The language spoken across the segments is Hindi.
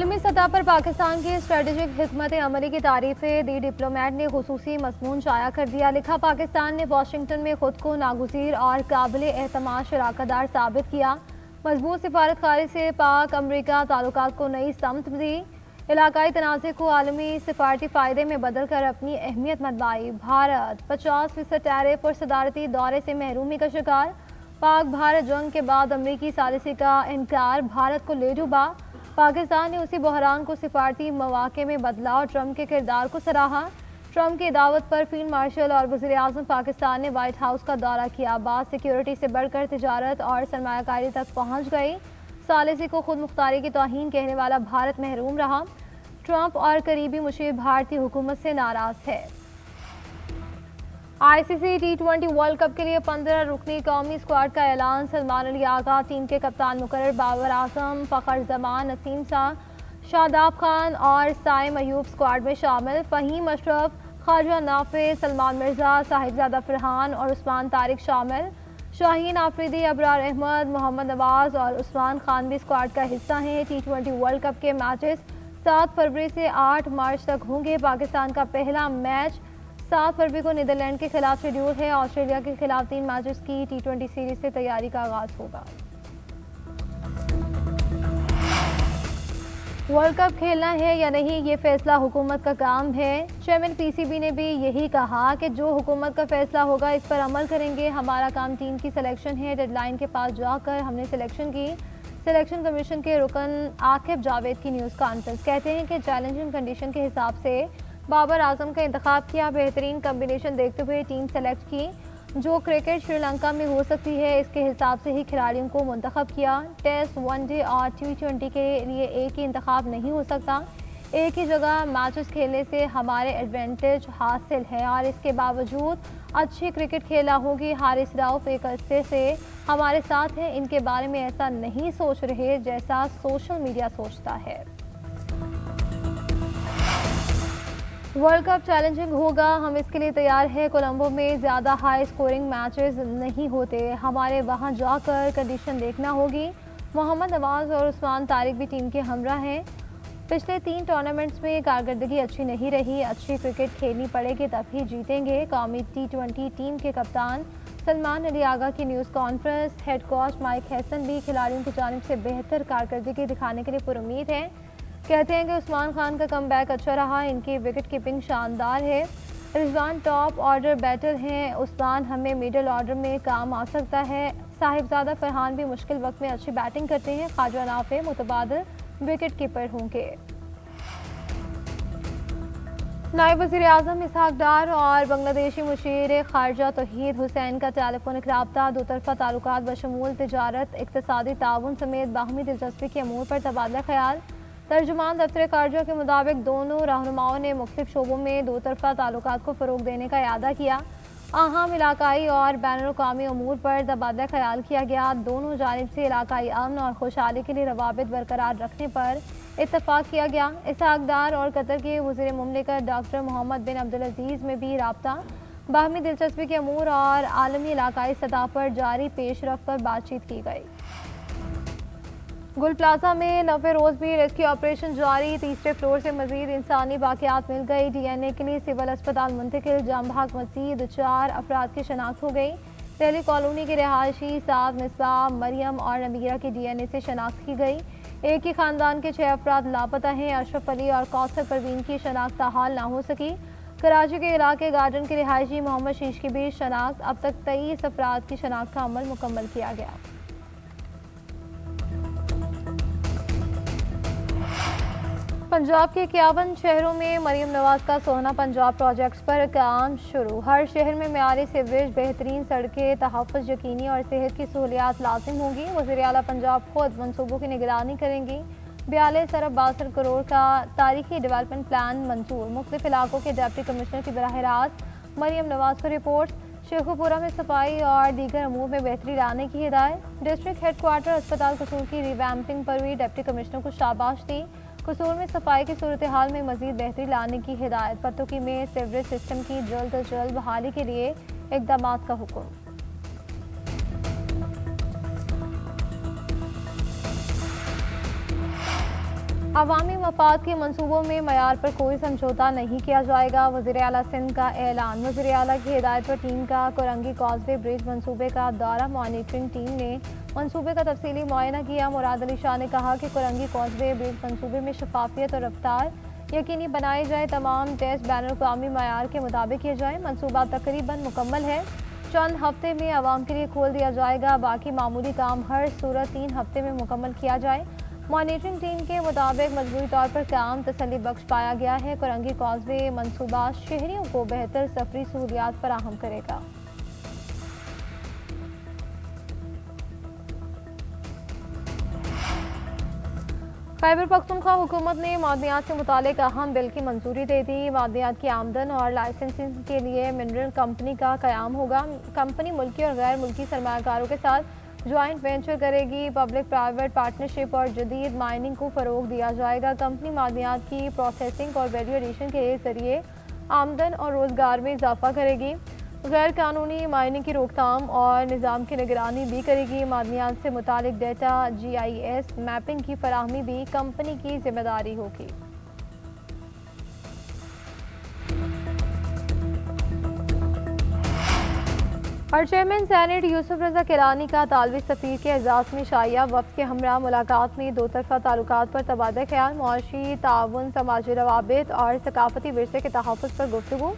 आलमी सतह पर पाकिस्तान की स्ट्रेटेजिक हिकमत अमली की तारीफें दी डिप्लोमेट ने खुसूसी मज़मून शाया कर दिया। लिखा, पाकिस्तान ने वाशिंगटन में खुद को नागुज़ीर और काबिल एहतमाद शराकतदार साबित किया। मजबूत सिफारतकारी से पाक अमरीका ताल्लुकात को नई समत दी। इलाकाई तनाज़े को आलमी सिफारती फ़ायदे में बदल कर अपनी अहमियत मनवाई। भारत 50% टैरिफ और सदारती दौरे से महरूमी का शिकार। पाक भारत जंग के बाद अमरीकी सालिसी का इनकार भारत को ले डूबा। पाकिस्तान ने उसी बहरान को सिफारती मौके में बदला और ट्रंप के किरदार को सराहा। ट्रंप की दावत पर फील्ड मार्शल और वज़ीर आज़म पाकिस्तान ने वाइट हाउस का दौरा किया। बात सिक्योरिटी से बढ़कर तिजारत और सरमायाकारी तक पहुँच गई। सालिसी को खुद मुख्तारी की तौहीन कहने वाला भारत महरूम रहा। ट्रंप और करीबी मुशीर भारतीय हुकूमत से नाराज़ है। ICC T20 वर्ल्ड कप के लिए 15 रुकनी कौमी स्क्वाड का ऐलान। सलमान अली आगा टीम के कप्तान मुकर्रर। बाबर आजम, फ़खर जमान, नसीम शाह, शादाब खान और साइम अयूब स्क्वाड में शामिल। फ़हीम अशरफ, ख्वाजा नाफे, सलमान मिर्ज़ा, साहिबजादा फरहान और उस्मान तारिक शामिल। शाहीन आफरीदी, अबरार अहमद, मोहम्मद नवाज और उस्मान खान भी स्क्वाड का हिस्सा हैं। T20 वर्ल्ड कप के मैचेस 7 फरवरी से 8 मार्च तक होंगे। पाकिस्तान का पहला मैच 7 फरवरी को नीदरलैंड के खिलाफ शेड्यूल है। ऑस्ट्रेलिया के खिलाफ 3 मैचेस की T20 सीरीज से तैयारी का आगाज होगा। वर्ल्ड कप खेलना है या नहीं, ये फैसला हुकूमत का काम है। चेयरमैन PCB ने भी यही कहा कि जो हुकूमत का फैसला होगा इस पर अमल करेंगे। हमारा काम टीम की सिलेक्शन है। डेडलाइन के पास जाकर हमने सिलेक्शन की। सिलेक्शन कमीशन के रुकन आकिब जावेद की न्यूज़ कॉन्फ्रेंस कहते हैं कि चैलेंजिंग कंडीशन के हिसाब से बाबर आजम का इंतखाब किया। बेहतरीन कम्बिनेशन देखते हुए टीम सेलेक्ट की। जो क्रिकेट श्रीलंका में हो सकती है इसके हिसाब से ही खिलाड़ियों को मुंतखब किया। टेस्ट, वनडे और T20 के लिए एक ही इंतखाब नहीं हो सकता। एक ही जगह मैचेस खेलने से हमारे एडवांटेज हासिल है और इसके बावजूद अच्छी क्रिकेट खेला होगी। हारिस राउफ एक अरसे से हमारे साथ हैं। इनके बारे में ऐसा नहीं सोच रहे जैसा सोशल मीडिया सोचता है। वर्ल्ड कप चैलेंजिंग होगा, हम इसके लिए तैयार हैं। कोलंबो में ज़्यादा हाई स्कोरिंग मैचेस नहीं होते, हमारे वहां जाकर कंडीशन देखना होगी। मोहम्मद नवाज और उस्मान तारिक भी टीम के हमरा हैं। पिछले 3 टूर्नामेंट्स में कारकर्दगी अच्छी नहीं रही। अच्छी क्रिकेट खेलनी पड़ेगी तभी जीतेंगे। कौमी T20 टीम के कप्तान सलमान अली आगा की news conference. Head coach mic Hesson भी खिलाड़ियों की जानिब से बेहतर कारकर्दगी दिखाने के लिए पुरुमीद हैं। कहते हैं कि उस्मान खान का कमबैक अच्छा रहा। इनकी विकेट कीपिंग शानदार है। रिजवान टॉप ऑर्डर बैटर हैं। उस्मान हमें मिडल ऑर्डर में काम आ सकता है। साहिबजादा फरहान भी मुश्किल वक्त में अच्छी बैटिंग करते हैं। ख्वाजा नाफे मुतबादिल विकेट कीपर होंगे। नायब वज़ीर आज़म इसहाक डार और बांग्लादेशी मुशीर खारजा तौहीद हुसैन का टेलीफोनिक राब्ता। दो तरफ़ा ताल्लुकात बशमूल तिजारत, इक़्तिसादी ताउन समेत बाहमी दिलचस्पी के अमूर पर तबादला ख्याल। तर्जुमान दफ्तर खारजा के मुताबिक दोनों रहनुमाओं ने मुख्तलिफ शोबों में दो तरफ़ा ताल्लुकात को फ़रोग़ देने का इरादा किया। अहम इलाकाई और बैनुल-अक़वामी अमूर पर तबादला ख्याल किया गया। दोनों जानिब से इलाकाई अमन और खुशहाली के लिए रवाबित बरकरार रखने पर इत्तफ़ाक़ किया गया। इसहाक डार और कतर के वज़ीर मुमलिकत डॉक्टर मोहम्मद बिन अब्दुल अज़ीज़ में भी राब्ता। बाहमी दिलचस्पी के अमूर और आलमी इलाकाई सतह पर जारी पेशरफ़ पर बातचीत की गई। गुल प्लाजा में 90 रोज़ भी रेस्क्यू ऑपरेशन जारी। तीसरे फ्लोर से मजीद इंसानी बाक़ियात मिल गई। DNA के लिए सिविल अस्पताल मुंतकिल। जाम भाग मजीद 4 अफराद की शनाख्त हो गई। दिल्ली कॉलोनी के रिहायशी साद, मिसबाह, मरियम और नबीरा की DNA से शनाख्त की गई। एक ही खानदान के 6 अफराद लापता हैं। अशरफ अली और कौसर परवीन की शनाख्त हाल ना हो सकी। कराची के इलाके गार्डन के रिहायशी मोहम्मद शीश की भी शनाख्त। अब तक 23 अफराद की शनाख्त का अमल मुकम्मल किया गया। पंजाब के 51 शहरों में मरियम नवाज का सोहना पंजाब प्रोजेक्ट्स पर काम शुरू। हर शहर में मेयारी सीवरेज, बेहतरीन सड़कें, तहफ़्फ़ुज़ यकीनी और सेहत की सहूलियात लाजिम होगी। वज़ीर आला पंजाब खुद मनसूबों की निगरानी करेंगी। 42 अरब 62 करोड़ का तारीखी डेवलपमेंट प्लान मंजूर। मुख्तलिफ इलाकों के डिप्टी कमिश्नर की बराह रास्त मरियम नवाज को रिपोर्ट। शेखुपुरा में सफाई और दीगर अमूर में बेहतरी लाने की हिदायत। डिस्ट्रिक्ट हेडक्वार्टर अस्पताल कसूर की रिवैम्पिंग पर भी डिप्टी कमिश्नर को शाबाश दी। कसूर में सफाई की सूरत हाल में मजीद बेहतरी लाने की हिदायत। पत्तोकी में सीवरेज सिस्टम की जल्द अज जल्द बहाली के लिए इक़दाम का हुक्म। अवामी मफाद के मनसूबों में मयार पर कोई समझौता नहीं किया जाएगा। वज़ीर आला सिंध का ऐलान। वज़ीर आला की हिदायत पर टीम का कोरंगी कॉजवे ब्रिज मनसूबे का दौरा। मॉनिटरिंग टीम ने मनसूबे का तफसीली मुआयना किया। मुराद अली शाह ने कहा कि कोरंगी कॉजवे ब्रिज मनसूबे में शफाफियत और रफ्तार यकीनी बनाई जाए। तमाम टेस्ट बैनुल-अक़वामी मयार के मुताबिक किए जाए। मनसूबा तकरीबन मुकम्मल है। चंद हफ्ते में आवाम के लिए खोल दिया जाएगा। बाकी मामूली काम हर सूरत 3 हफ्ते में मुकम्मल किया जाए। मॉनिटरिंग टीम के मुताबिक मजबूरी तौर पर काम तसल्ली बख्श पाया गया है। कोरंगी कॉजवे मनसूबा शहरियों को बेहतर सफरी सहूलियात फराहम करेगा। खैबर पख्तूनख्वा हुकूमत ने मादनियात से मुतालिक अहम बिल की मंजूरी दे दी। मादनियात की आमदन और लाइसेंसिंग के लिए मिनरल कंपनी का क़याम होगा। कंपनी मुल्की और गैर मुल्की सरमायाकारों के साथ ज्वाइंट वेंचर करेगी। पब्लिक प्राइवेट पार्टनरशिप और जदीद माइनिंग को फ़रोग दिया जाएगा। कंपनी मादनियात की प्रोसेसिंग और वैल्यू एडिशन के जरिए आमदन और रोज़गार में इजाफा करेगी। गैर कानूनी माइनिंग की रोकथाम और निज़ाम की निगरानी भी करेगी। मादनियात से मुतालिक डेटा GIS मैपिंग की फराहमी भी कंपनी की जिम्मेदारी होगी। और चेयरमैन सेनेट यूसुफ रजा किलानी का तालवी सफ़ीर के एजाज़ में शाइया वफ़द के हमरा मुलाकात में दो तरफ़ा ताल्लुकात पर तबादला ख्याल, मुआशी ताउन, समाजी रवाबित और सकाफती विरसे के तहफ़्फ़ुज़ पर गुफ्तगू।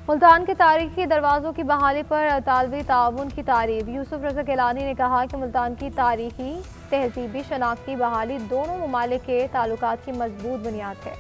मुल्तान के तारीखी दरवाज़ों की बहाली पर तालवी ताउन की तारीफ। यूसुफ रजा किलानी ने कहा कि मुल्तान की तारीखी तहज़ीबी शनाख्त की बहाली दोनों ममालिक के ताल्लुकात की मजबूत बुनियाद है।